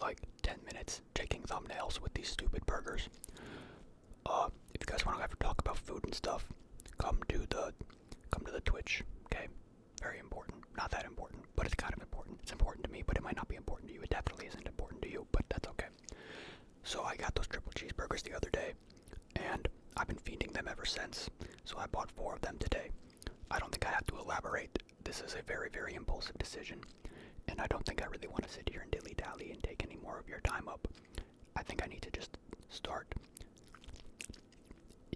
like 10 minutes taking thumbnails with these stupid burgers. If you guys want to ever talk about food and stuff, come to the Twitch, okay? Very important. Not that important, but it's kind of important. It's important to me, but it might not be important to you. It definitely isn't important to you, but that's okay. So I got those triple cheeseburgers the other day, and I've been feeding them ever since. So I bought 4 of them today. I don't think I have to elaborate. This is a very, very impulsive decision, and I don't think I really want to sit here and dilly-dally and take any more of your time up. I think I need to just start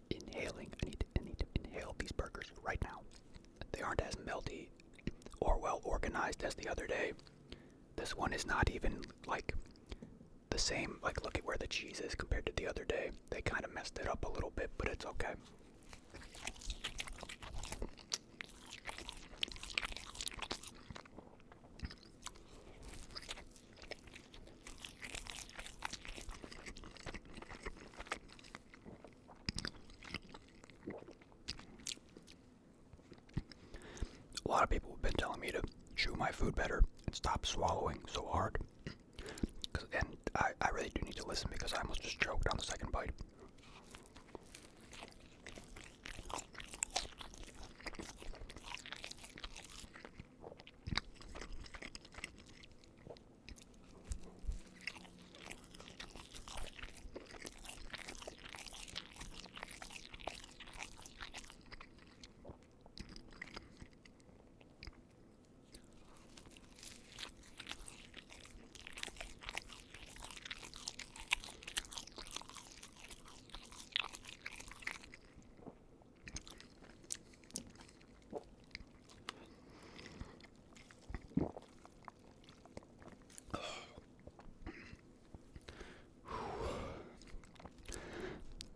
inhaling. I need to inhale these burgers right now. They aren't as melty or well organized as the other day. This one is not even like the same. Like, look at where the cheese is compared to the other day. They kind of messed it up a little bit, but it's okay. A lot of people have been telling me to chew my food better and stop swallowing so hard. And I really do need to listen because I almost just choked on the second bite.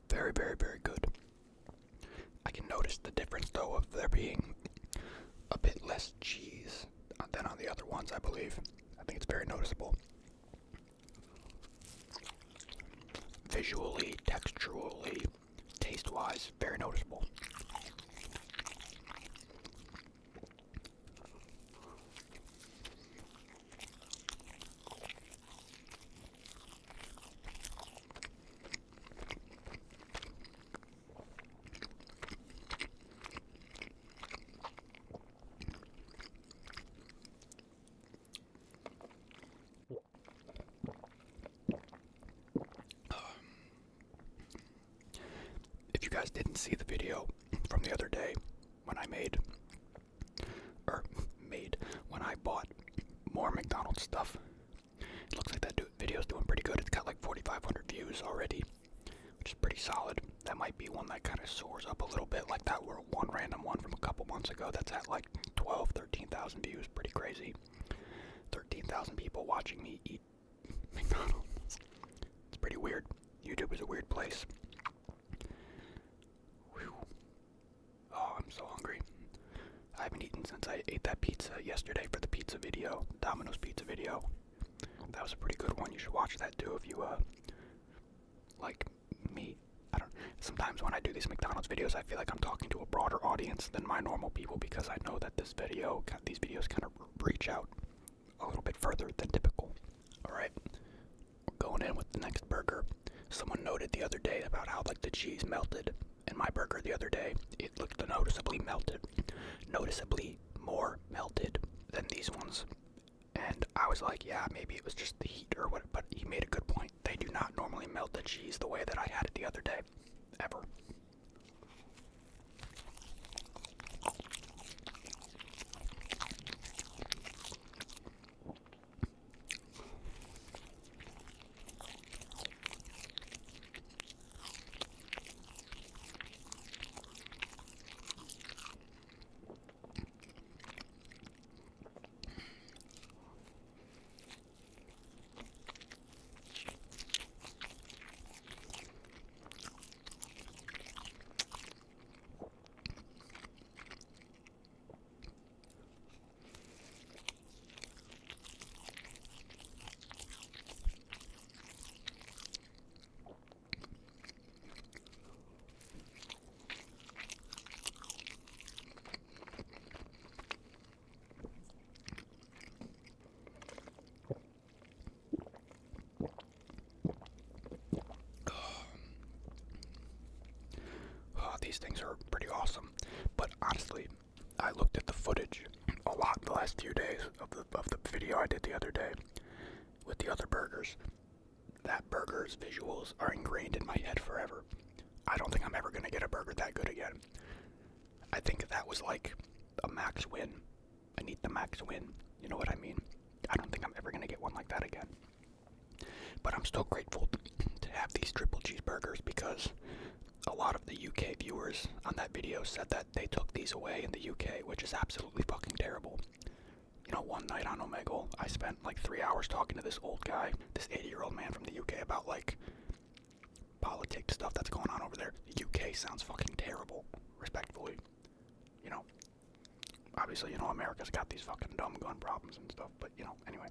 Very, very, very good. I can notice the difference though of there being a bit less cheese than on the other ones, I believe. I think it's very noticeable. Visually, texturally, taste-wise, very noticeable. If you guys didn't see the video from the other day when I when I bought more McDonald's stuff, it looks like that video's doing pretty good. It's got like 4,500 views already, which is pretty solid. That might be one that kind of soars up a little bit, like that one random one from a couple months ago that's at like 12, 13,000 views. Pretty crazy. 13,000 people watching me eat McDonald's. It's pretty weird. YouTube is a weird place. Whew. Oh, I'm so hungry. I haven't eaten since I ate that pizza yesterday for the pizza video, Domino's pizza video. That was a pretty good one. You should watch that too if you like me. Sometimes when I do these McDonald's videos, I feel like I'm talking to a broader audience than my normal people because I know that these videos kind of reach out a little bit further than typical. Alright, we're going in with the next burger. Someone noted the other day about how like the cheese melted in my burger the other day. It looked noticeably melted. Noticeably more melted than these ones. And I was like, yeah, maybe it was just the heat or what, but he made a good point. They do not normally melt the cheese the way that I had it the other day. Ever. these things are pretty awesome. But honestly, I looked at the footage a lot the last few days of the video I did the other day with the other burgers. That burger's visuals are ingrained in my head forever. I don't think I'm ever gonna get a burger that good again. I think that was like a max win. I need the max win. You know what I mean? I don't think I'm ever gonna get one like that again. But I'm still grateful to have these triple cheeseburgers because a lot of the UK viewers on that video said that they took these away in the UK, which is absolutely fucking terrible. You know, one night on Omegle, I spent like 3 hours talking to this old guy, this 80-year-old man from the UK about like politics stuff that's going on over there. The UK sounds fucking terrible, respectfully. You know, obviously, you know, America's got these fucking dumb gun problems and stuff, but you know, anyway.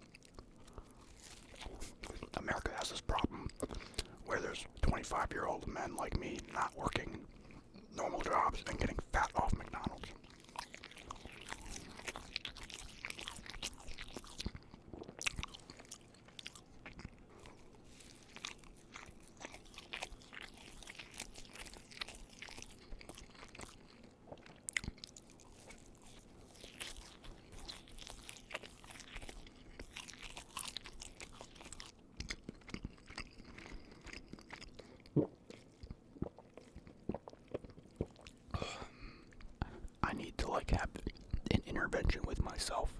America has this problem where there's 25-year-old men like me not working normal jobs and getting fat off McDonald's. I need to like have an intervention with myself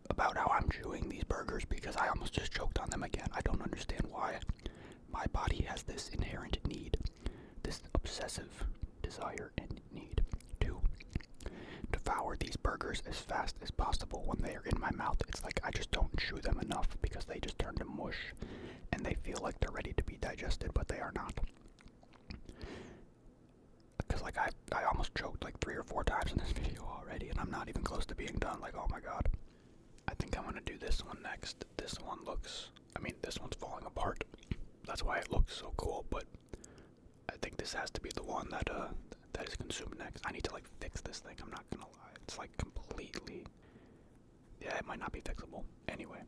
about how I'm chewing these burgers because I almost just choked on them again. I don't understand why. My body has this inherent need, this obsessive desire and need to devour these burgers as fast as possible when they are in my mouth. It's like I just don't chew them enough because they just turn to mush and they feel like they're ready to be digested, but they are not. Because like I almost choked like 3 or 4 times in this video already and I'm not even close to being done. Like, oh my god. I think I'm gonna do this one next. This one looks, I mean, this one's falling apart. That's why it looks so cool, but I think this has to be the one that that is consumed next. I need to like fix this thing, I'm not gonna lie. It's like completely, yeah, it might not be fixable. Anyway.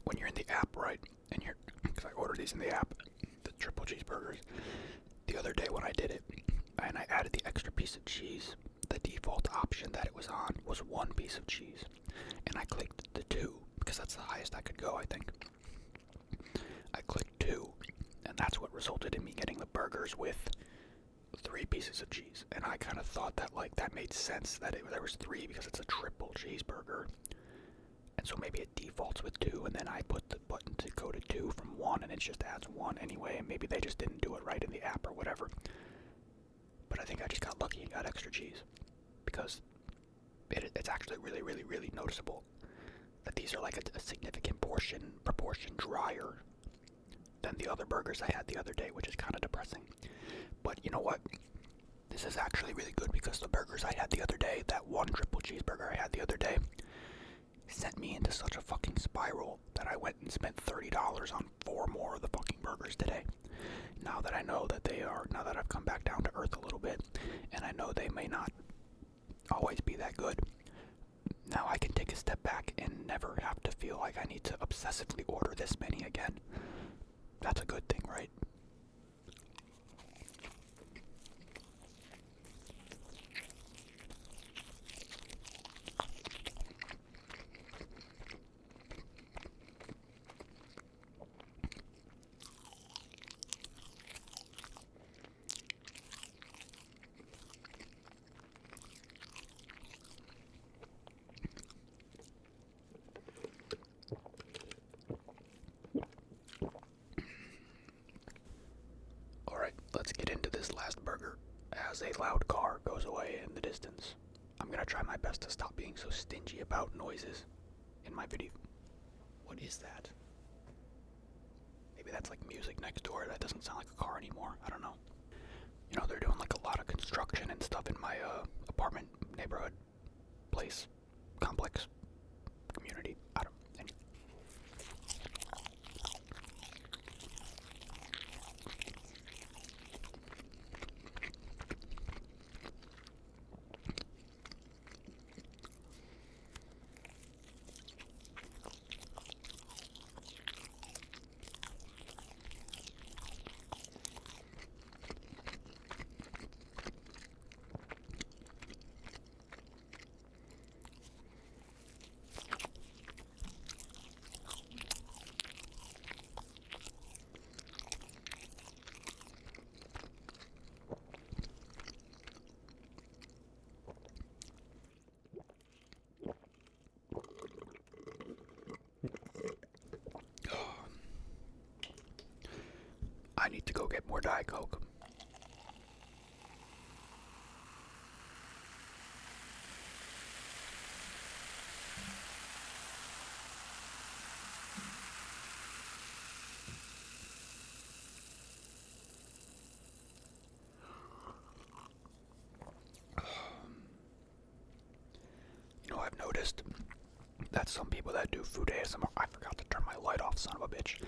When you're in the app, right, and you're, because I ordered these in the app, the triple cheeseburgers, the other day when I did it, and I added the extra piece of cheese, the default option that it was on was 1 piece of cheese, and I clicked the 2, because that's the highest I could go, I think. I clicked 2, and that's what resulted in me getting the burgers with 3 pieces of cheese, and I kind of thought that, like, that made sense, that there was 3 because it's a triple cheeseburger. And so maybe it defaults with 2, and then I put the button to go to 2 from 1, and it just adds 1 anyway, and maybe they just didn't do it right in the app or whatever. But I think I just got lucky and got extra cheese, because it's actually really, really, really noticeable. that these are like a significant proportion drier than the other burgers I had the other day, which is kind of depressing. But you know what? This is actually really good because the burgers I had the other day, that one triple cheeseburger I had the other day, sent me into such a fucking spiral that I went and spent $30 on 4 more of the fucking burgers today. Now that I know that now that I've come back down to earth a little bit, and I know they may not always be that good, now I can take a step back and never have to feel like I need to obsessively order this many again. That's a good thing, right? Alright, let's get into this last burger. As a loud car goes away in the distance, I'm gonna try my best to stop being so stingy about noises in my video. What is that? Maybe that's like music next door. That doesn't sound like a car anymore. I don't know. You know, they're doing like a lot of construction and stuff in my apartment, neighborhood, place, complex, community. I don't. Anyway. I need to go get more Diet Coke. You know, I've noticed that some people that do food ASMR, I forgot to turn my light off, son of a bitch.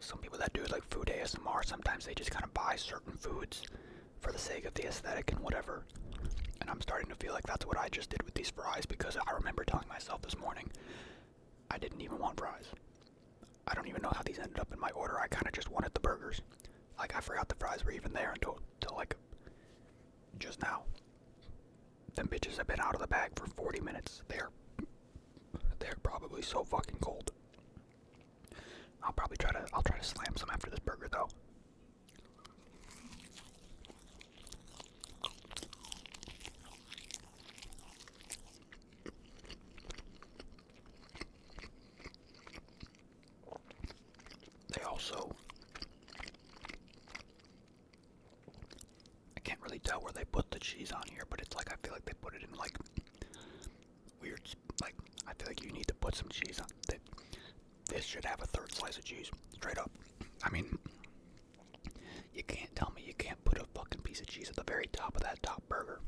Some people that do like food ASMR, sometimes they just kind of buy certain foods for the sake of the aesthetic and whatever. And I'm starting to feel like that's what I just did with these fries, because I remember telling myself this morning I didn't even want fries. I don't even know how these ended up in my order. I kind of just wanted the burgers. Like, I forgot the fries were even there until like just now. Them bitches have been out of the bag for 40 minutes. They're probably so fucking cold. I'll try to slam some after this burger though. They also, I can't really tell where they put the cheese on here, but it's like, I feel like they put it in like weird, like, I feel like you need to put some cheese on it. This should have a 3rd slice of cheese, straight up. I mean, you can't tell me you can't put a fucking piece of cheese at the very top of that top burger.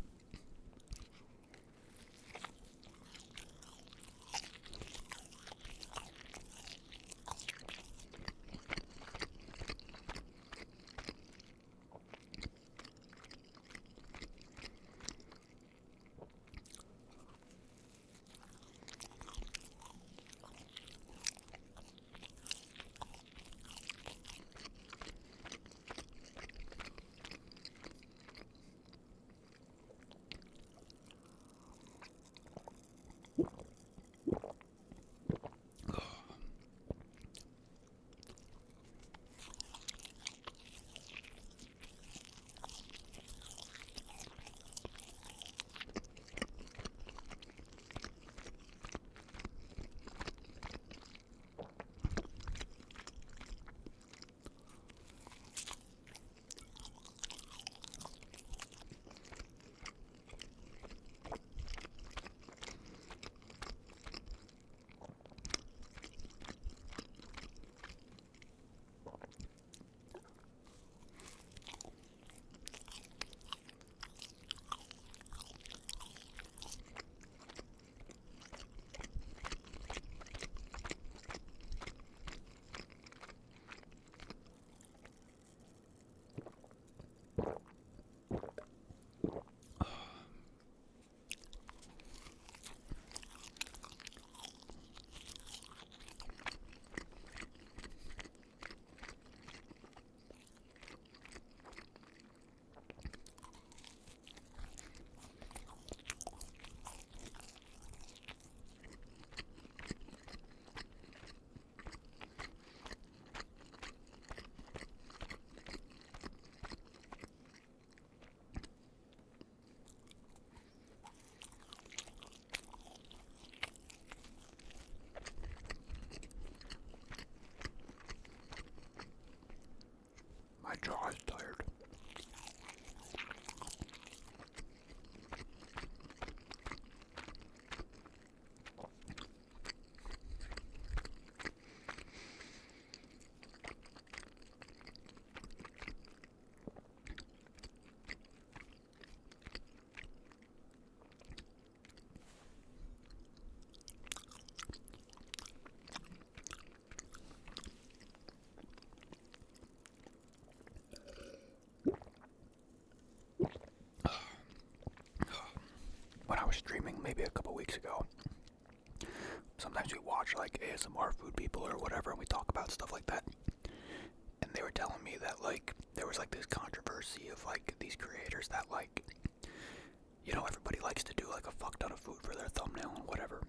was streaming maybe a couple weeks ago. Sometimes we watch like ASMR food people or whatever, and we talk about stuff like that. And they were telling me that like there was like this controversy of like these creators that like, you know, everybody likes to do like a fuck ton of food for their thumbnail and whatever,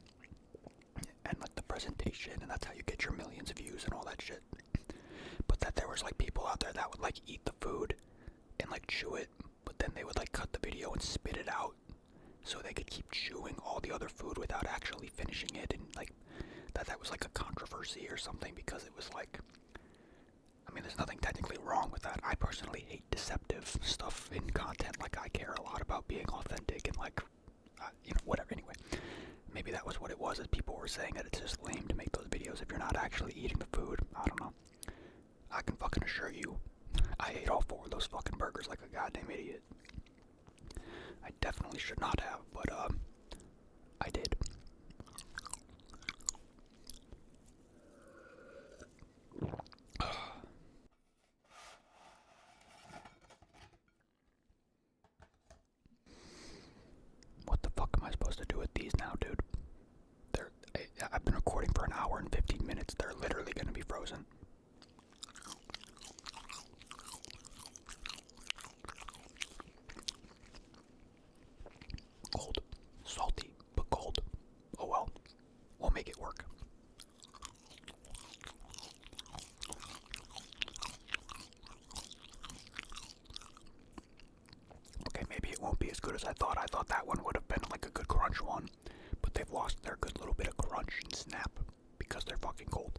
and like the presentation, and that's how you get your millions of views and all that shit. But that there was like people out there that would like eat the food and like chew it, but then they would like cut the video and spit it out so they could keep chewing all the other food without actually finishing it, and like that was like a controversy or something because it was like, I mean, there's nothing technically wrong with that. I personally hate deceptive stuff in content. Like, I care a lot about being authentic and like, you know, whatever. Anyway, maybe that was what it was, as people were saying that it's just lame to make those videos if you're not actually eating the food. I don't know. I can fucking assure you, I ate all 4 of those fucking burgers like a goddamn idiot. I definitely should not have, but I did. What the fuck am I supposed to do with these now, dude? I've been recording for an hour and 15 minutes. They're literally gonna be frozen. Cold. Salty, but cold. Oh well. We'll make it work. Okay, maybe it won't be as good as I thought. I thought that one would have been like a good crunch one, but they've lost their good little bit of crunch and snap because they're fucking cold.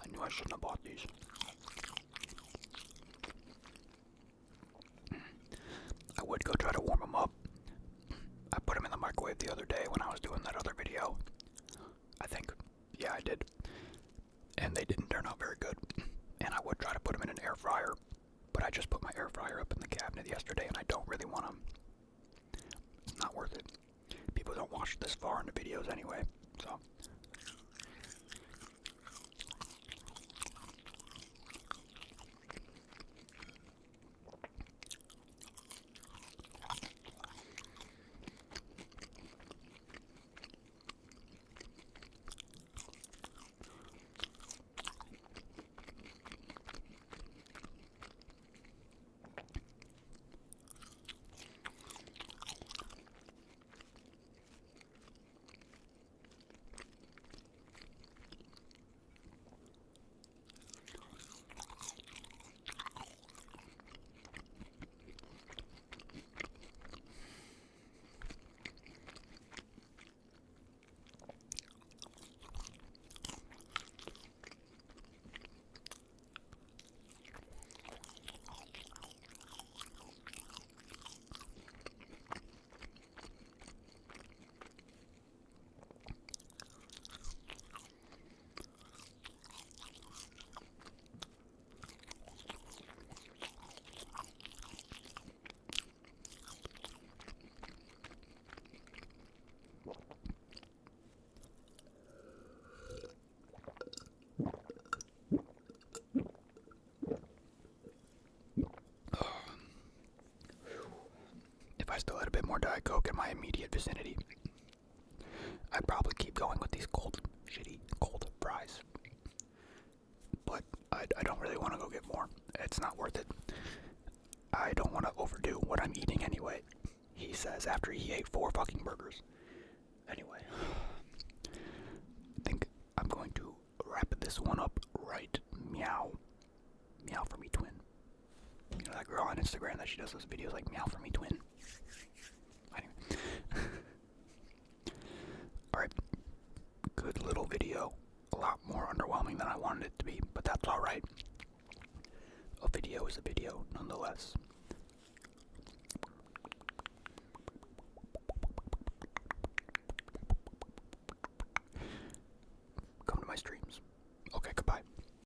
I knew I shouldn't have bought these. I would go try to warm them up. I put them in the microwave the other day when I was doing that other video. I think. Yeah, I did. And they didn't turn out very good. And I would try to put them in an air fryer, but I just put my air fryer up in the cabinet yesterday and I don't really want them. It's not worth it. People don't watch this far into videos anyway, so. If I still had a bit more Diet Coke in my immediate vicinity, I'd probably keep going with these cold, shitty, cold fries. But I don't really want to go get more. It's not worth it. I don't want to overdo what I'm eating anyway, he says after he ate 4 fucking burgers. Anyway, I think I'm going to wrap this one up right. Meow. Meow for me, twin. You know that girl on Instagram that she does those videos like meow for me, twin? Anyway. Alright. Good little video. A lot more underwhelming than I wanted it to be, but that's alright. A video is a video, nonetheless.